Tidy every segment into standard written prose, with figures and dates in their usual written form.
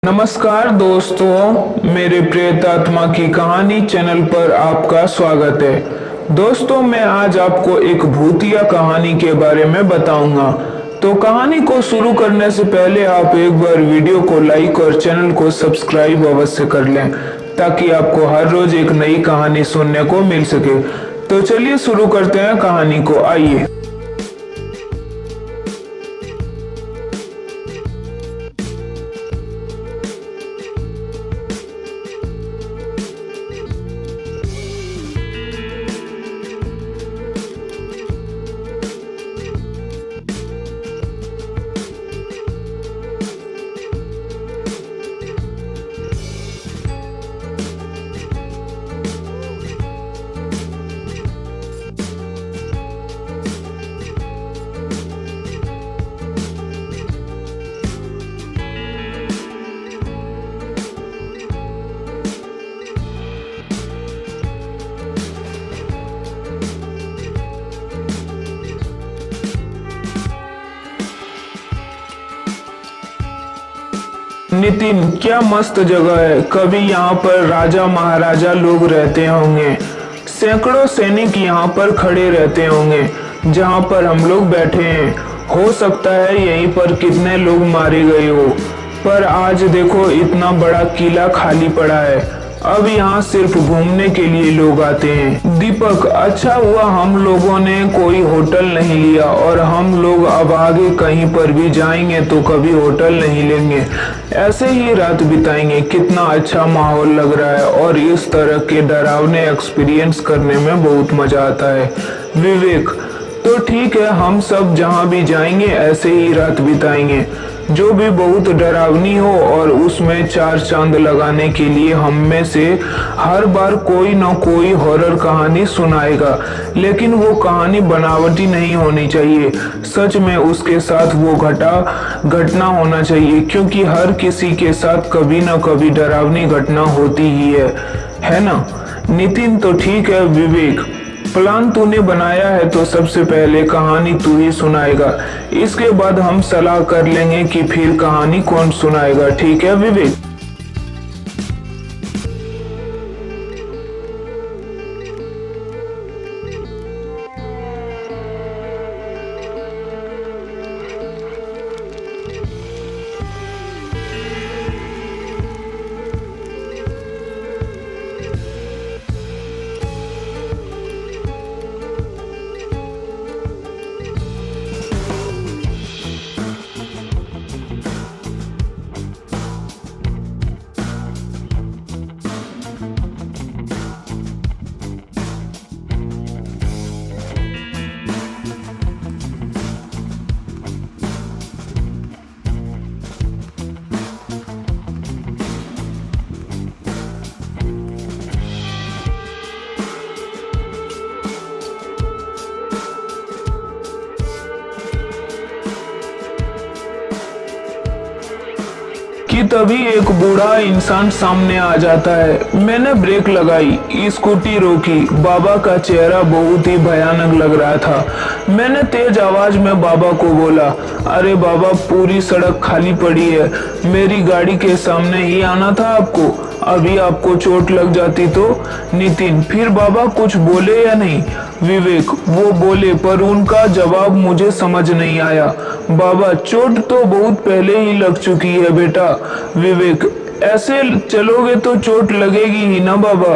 नमस्कार दोस्तों, मेरे प्रेतात्मा की कहानी चैनल पर आपका स्वागत है। दोस्तों, मैं आज आपको एक भूतिया कहानी के बारे में बताऊंगा। तो कहानी को शुरू करने से पहले आप एक बार वीडियो को लाइक और चैनल को सब्सक्राइब अवश्य कर लें, ताकि आपको हर रोज एक नई कहानी सुनने को मिल सके। तो चलिए शुरू करते हैं कहानी को। आइए। नितिन, क्या मस्त जगह है। कभी यहाँ पर राजा महाराजा लोग रहते होंगे। सैकड़ों सैनिक यहाँ पर खड़े रहते होंगे जहाँ पर हम लोग बैठे हैं। हो सकता है यहीं पर कितने लोग मारे गए हो, पर आज देखो इतना बड़ा किला खाली पड़ा है। अब यहाँ सिर्फ घूमने के लिए लोग आते हैं। दीपक, अच्छा हुआ हम लोगों ने कोई होटल नहीं लिया, और हम लोग अब आगे कहीं पर भी जाएंगे तो कभी होटल नहीं लेंगे, ऐसे ही रात बिताएंगे। कितना अच्छा माहौल लग रहा है, और इस तरह के डरावने एक्सपीरियंस करने में बहुत मजा आता है। विवेक, तो ठीक है, हम सब जहाँ भी जाएंगे ऐसे ही रात बिताएंगे, जो भी बहुत डरावनी हो, और उसमें चार चांद लगाने के लिए हम में से हर बार कोई न कोई हॉरर कहानी सुनाएगा। लेकिन वो कहानी बनावटी नहीं होनी चाहिए, सच में उसके साथ वो घटना होना चाहिए, क्योंकि हर किसी के साथ कभी न कभी डरावनी घटना होती ही है ना। नितिन, तो ठीक है। विवेक, प्लान तूने बनाया है तो सबसे पहले कहानी तू ही सुनाएगा, इसके बाद हम सलाह कर लेंगे कि फिर कहानी कौन सुनाएगा। ठीक है विवेक? कि तभी एक बूढ़ा इंसान सामने आ जाता है। मैंने ब्रेक लगाई, स्कूटी रोकी। बाबा का चेहरा बहुत ही भयानक लग रहा था। मैंने तेज आवाज में बाबा को बोला, अरे बाबा, पूरी सड़क खाली पड़ी है, मेरी गाड़ी के सामने ही आना था आपको, अभी आपको चोट लग जाती तो। नितिन, फिर बाबा कुछ बोले या नहीं? विवेक, वो बोले, पर उनका जवाब मुझे समझ नहीं आया। बाबा, चोट तो बहुत पहले ही लग चुकी है बेटा। विवेक, ऐसे चलोगे तो चोट लगेगी ही ना बाबा।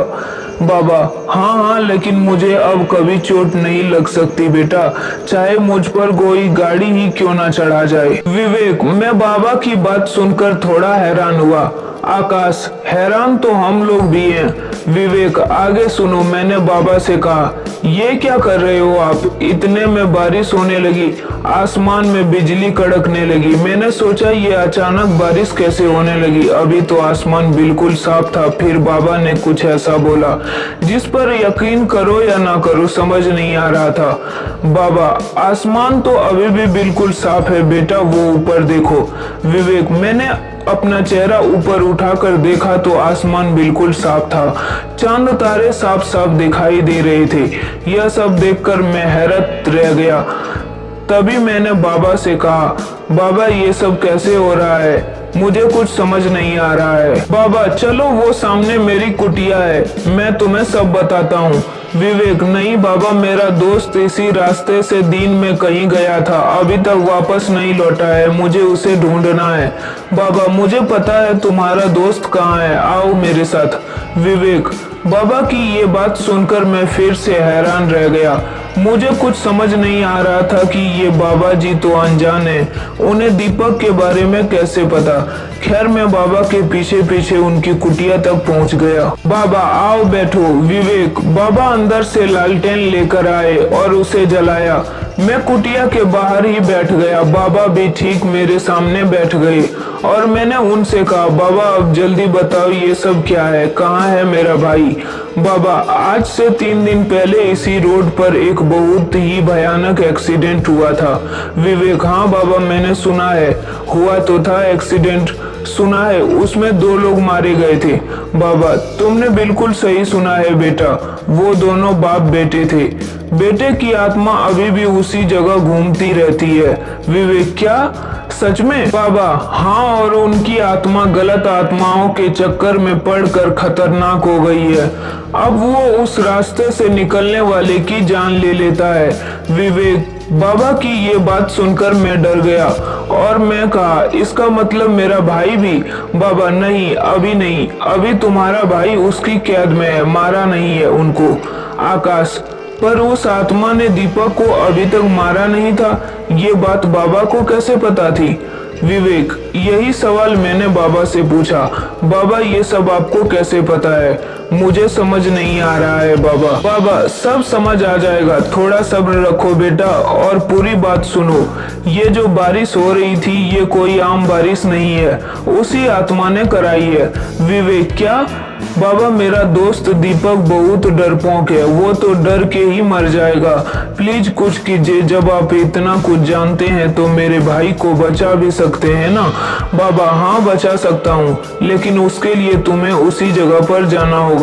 बाबा, हाँ, लेकिन मुझे अब कभी चोट नहीं लग सकती बेटा, चाहे मुझ पर कोई गाड़ी ही क्यों ना चढ़ा जाए। विवेक, मैं बाबा की बात सुनकर थोड़ा हैरान हुआ। आकाश, हैरान तो हम लोग भी हैं। विवेक, आगे सुनो। मैंने बाबा से कहा, ये क्या कर रहे हो आप? इतने में बारिश होने लगी, आसमान में बिजली कड़कने लगी। मैंने सोचा ये अचानक बारिश कैसे होने लगी, अभी तो आसमान बिल्कुल साफ था। फिर बाबा ने कुछ ऐसा बोला जिस पर यकीन करो या ना करो समझ नहीं आ रहा था। बाबा, आसमान तो अभी भी बिल्कुल साफ है बेटा, वो ऊपर देखो। विवेक, मैंने अपना चेहरा ऊपर उठाकर देखा तो आसमान बिल्कुल साफ था, चांद तारे साफ साफ दिखाई दे रहे थे। यह सब देखकर मैं हैरत रह गया। तभी मैंने बाबा से कहा, बाबा ये सब कैसे हो रहा है? मुझे कुछ समझ नहीं आ रहा है। बाबा चलो, वो सामने मेरी कुटिया है, मैं तुम्हें सब बताता हूँ। विवेक, नहीं बाबा, मेरा दोस्त इसी रास्ते से दिन में कहीं गया था, अभी तक वापस नहीं लौटा है, मुझे उसे ढूंढना है। बाबा, मुझे पता है तुम्हारा दोस्त कहाँ है, आओ मेरे साथ। विवेक, बाबा की ये बात सुनकर मैं फिर से हैरान रह गया। मुझे कुछ समझ नहीं आ रहा था कि ये बाबा जी तो अनजान है, उन्हें दीपक के बारे में कैसे पता। खैर, मैं बाबा के पीछे पीछे उनकी कुटिया तक पहुंच गया। बाबा आओ बैठो। विवेक, बाबा अंदर से लालटेन लेकर आए और उसे जलाया। मैं कुटिया के बाहर ही बैठ गया। बाबा भी ठीक मेरे सामने बैठ गए और मैंने उनसे कहा, बाबा अब जल्दी बताओ ये सब क्या है, कहाँ है मेरा भाई। बाबा, आज से 3 दिन पहले इसी रोड पर एक बहुत ही भयानक एक्सीडेंट हुआ था। विवेक, हाँ बाबा, मैंने सुना है, हुआ तो था एक्सीडेंट, सुना है, उसमें 2 लोग मारे गए थे। बाबा, तुमने बिल्कुल सही सुना है बेटा, वो दोनों बाप बेटे थे। बेटे की आत्मा अभी भी उसी जगह घूमती रहती है। विवेक, क्या सच में? बाबा, हाँ, और उनकी आत्मा गलत आत्माओं के चक्कर में पड़कर खतरनाक हो गई है। अब वो उस रास्ते से निकलने वाले की जान ले लेता है। विवेक, बाबा की ये बात सुनकर मैं डर गया और मैं कहा, इसका मतलब मेरा भाई भी? बाबा, नहीं, अभी नहीं, अभी तुम्हारा भाई उसकी कैद में है, मारा नहीं है उनको। आकाश, पर उस आत्मा ने दीपक को अभी तक मारा नहीं था, ये बात बाबा को कैसे पता थी? विवेक, यही सवाल मैंने बाबा से पूछा। बाबा, ये सब आपको कैसे पता है? मुझे समझ नहीं आ रहा है बाबा। बाबा, सब समझ आ जाएगा, थोड़ा सब्र रखो बेटा और पूरी बात सुनो। ये जो बारिश हो रही थी, ये कोई आम बारिश नहीं है, उसी आत्मा ने कराई है। विवेक, क्या? बाबा, मेरा दोस्त दीपक बहुत डरपोक है, वो तो डर के ही मर जाएगा। प्लीज कुछ कीजिए, जब आप इतना कुछ जानते हैं तो मेरे भाई को बचा भी सकते हैं ना? बाबा, हाँ बचा सकता हूँ, लेकिन उसके लिए तुम्हें उसी जगह पर जाना होगा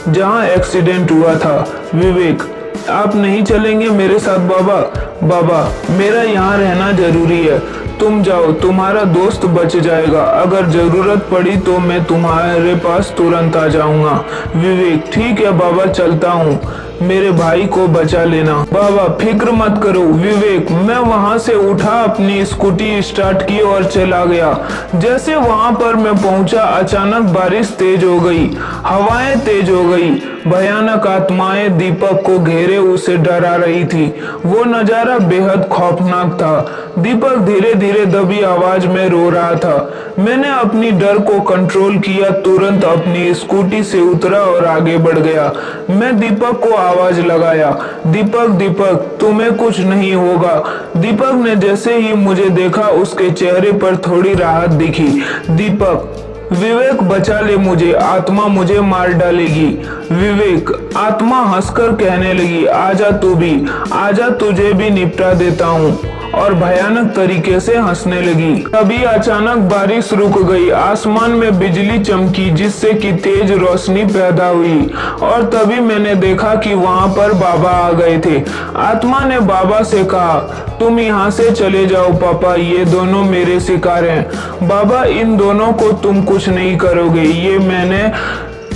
जहाँ एक्सीडेंट हुआ था। विवेक, आप नहीं चलेंगे मेरे साथ बाबा? बाबा, मेरा यहाँ रहना जरूरी है, तुम जाओ, तुम्हारा दोस्त बच जाएगा, अगर जरूरत पड़ी तो मैं तुम्हारे पास तुरंत आ जाऊंगा। विवेक, ठीक है बाबा, चलता हूँ, मेरे भाई को बचा लेना। बाबा, फिक्र मत करो। विवेक, मैं वहां से उठा, अपनी स्कूटी स्टार्ट की और चला गया। जैसे वहां पर मैं पहुंचा, अचानक बारिश तेज हो गई, हवाएं तेज हो गई, भयानक आत्माएं दीपक को घेरे उसे डरा रही थी। वो नजारा बेहद खौफनाक था। दीपक धीरे धीरे दबी आवाज में रो रहा था। मैंने अपनी डर को कंट्रोल किया, तुरंत अपनी स्कूटी से उतरा और आगे बढ़ गया। मैं दीपक को आवाज लगाया, दीपक, दीपक, तुम्हें कुछ नहीं होगा। दीपक ने जैसे ही मुझे देखा, उसके चेहरे पर थोड़ी राहत दिखी। दीपक, विवेक, बचा ले मुझे, आत्मा मुझे मार डालेगी। विवेक, आत्मा हंसकर कहने लगी, आजा तू भी, आजा, तुझे भी निपटा देता हूँ, और भयानक तरीके से हंसने लगी। तभी अचानक बारिश रुक गई, आसमान में बिजली चमकी जिससे कि तेज रोशनी पैदा हुई, और तभी मैंने देखा कि वहां पर बाबा आ गए थे। आत्मा ने बाबा से कहा, तुम यहाँ से चले जाओ पापा, ये दोनों मेरे शिकार हैं। बाबा, इन दोनों को तुम कुछ नहीं करोगे, ये मैंने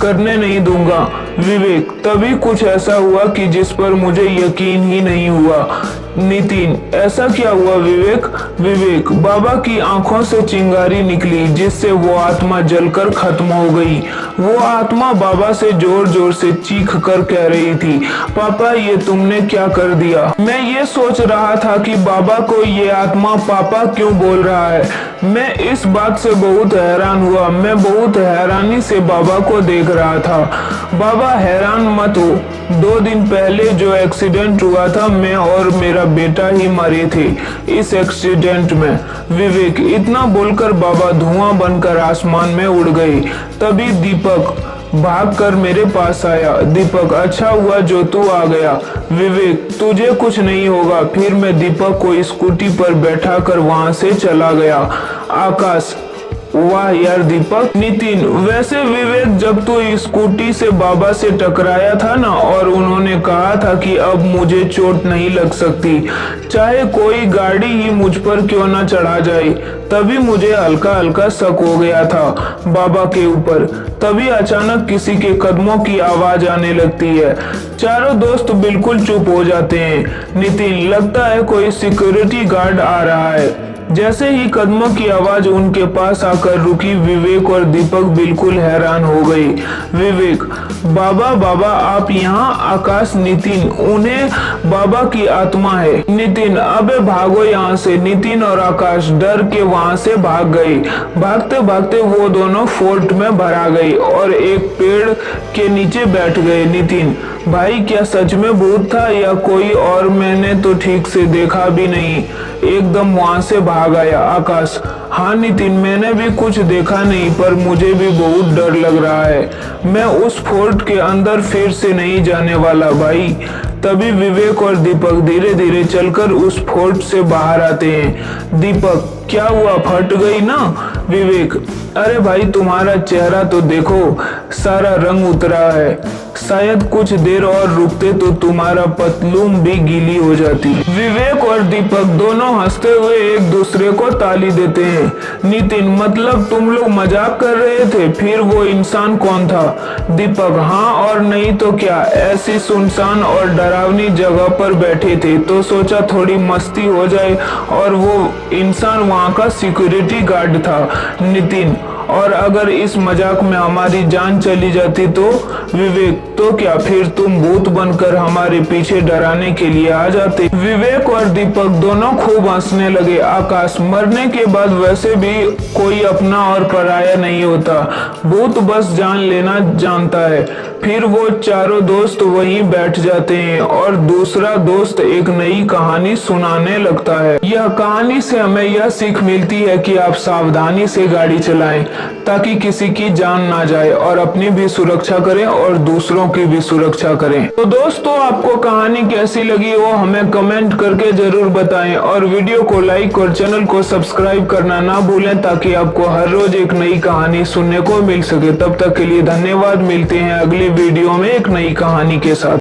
करने नहीं दूंगा। विवेक, तभी कुछ ऐसा हुआ कि जिस पर मुझे यकीन ही नहीं हुआ। नितिन, ऐसा क्या हुआ विवेक? विवेक, बाबा की आंखों से चिंगारी निकली जिससे वो आत्मा जलकर खत्म हो गई। वो आत्मा बाबा से जोर जोर से चीख कर कह रही थी, पापा ये तुमने क्या कर दिया? मैं ये सोच रहा था कि बाबा को ये आत्मा पापा क्यों बोल रहा है। मैं इस बात से बहुत हैरान हुआ। मैं बहुत हैरानी से बाबा को देख रहा था। बाबा, हैरान मत हो, 2 दिन पहले जो एक्सीडेंट हुआ था, मैं और मेरा बेटा ही मरे थे इस एक्सीडेंट में। विवेक, इतना बोलकर बाबा धुआं बनकर आसमान में उड़ गए। तभी दीपक भागकर मेरे पास आया। दीपक, अच्छा हुआ जो तू आ गया। विवेक, तुझे कुछ नहीं होगा। फिर मैं दीपक को स्कूटी पर बैठाकर वहां से चला गया। आकाश, वाह यार दीपक। नितिन, वैसे विवेक, जब तू स्कूटी से बाबा से टकराया था ना और उन्होंने कहा था कि अब मुझे चोट नहीं लग सकती, चाहे कोई गाड़ी ही मुझ पर क्यों ना चढ़ा जाए, तभी मुझे हल्का हल्का शक हो गया था बाबा के ऊपर। तभी अचानक किसी के कदमों की आवाज आने लगती है। चारों दोस्त बिल्कुल चुप हो जाते हैं। नितिन, लगता है कोई सिक्योरिटी गार्ड आ रहा है। जैसे ही कदमों की आवाज उनके पास आकर रुकी, विवेक और दीपक बिल्कुल हैरान हो गए। विवेक, बाबा बाबा आप यहाँ? आकाश, नितिन, उन्हें बाबा की आत्मा है। नितिन, अबे भागो यहाँ से। नितिन और आकाश डर के वहां से भाग गए। भागते भागते वो दोनों फोर्ट में भरा गए और एक पेड़ के नीचे बैठ गए। नितिन, भाई क्या सच में भूत था या कोई और? मैंने तो ठीक से देखा भी नहीं, एकदम वहां से भाग आया। आकाश, हाँ नितिन, मैंने भी कुछ देखा नहीं, पर मुझे भी बहुत डर लग रहा है। मैं उस फोर्ट के अंदर फिर से नहीं जाने वाला भाई। तभी विवेक और दीपक धीरे धीरे चलकर उस फोर्ट से बाहर आते हैं। दीपक, क्या हुआ, फट गई ना? विवेक, अरे भाई तुम्हारा चेहरा तो देखो, सारा रंग उतरा है। शायद कुछ देर और रुकते तो तुम्हारा पतलून भी गीली हो जाती। विवेक और दीपक दोनों हंसते हुए एक दूसरे को ताली देते हैं। नितिन, मतलब तुम लोग मजाक कर रहे थे? फिर वो इंसान कौन था? दीपक, हाँ और नहीं तो क्या, ऐसी सुनसान और डरावनी जगह पर बैठे थे तो सोचा थोड़ी मस्ती हो जाए, और वो इंसान वहां का सिक्योरिटी गार्ड था। नितिन, और अगर इस मजाक में हमारी जान चली जाती तो? विवेक, तो क्या फिर तुम भूत बनकर हमारे पीछे डराने के लिए आ जाते? विवेक और दीपक दोनों खूब हंसने लगे। आकाश, मरने के बाद वैसे भी कोई अपना और पराया नहीं होता, भूत बस जान लेना जानता है। फिर वो चारों दोस्त वहीं बैठ जाते हैं और दूसरा दोस्त एक नई कहानी सुनाने लगता है। यह कहानी से हमें यह सीख मिलती है कि आप सावधानी से गाड़ी चलाएं ताकि किसी की जान ना जाए, और अपनी भी सुरक्षा करें और दूसरों की भी सुरक्षा करें। तो दोस्तों, आपको कहानी कैसी लगी वो हमें कमेंट करके जरूर बताएं, और वीडियो को लाइक और चैनल को सब्सक्राइब करना ना भूलें ताकि आपको हर रोज एक नई कहानी सुनने को मिल सके। तब तक के लिए धन्यवाद। मिलते हैं अगले वीडियो में एक नई कहानी के साथ।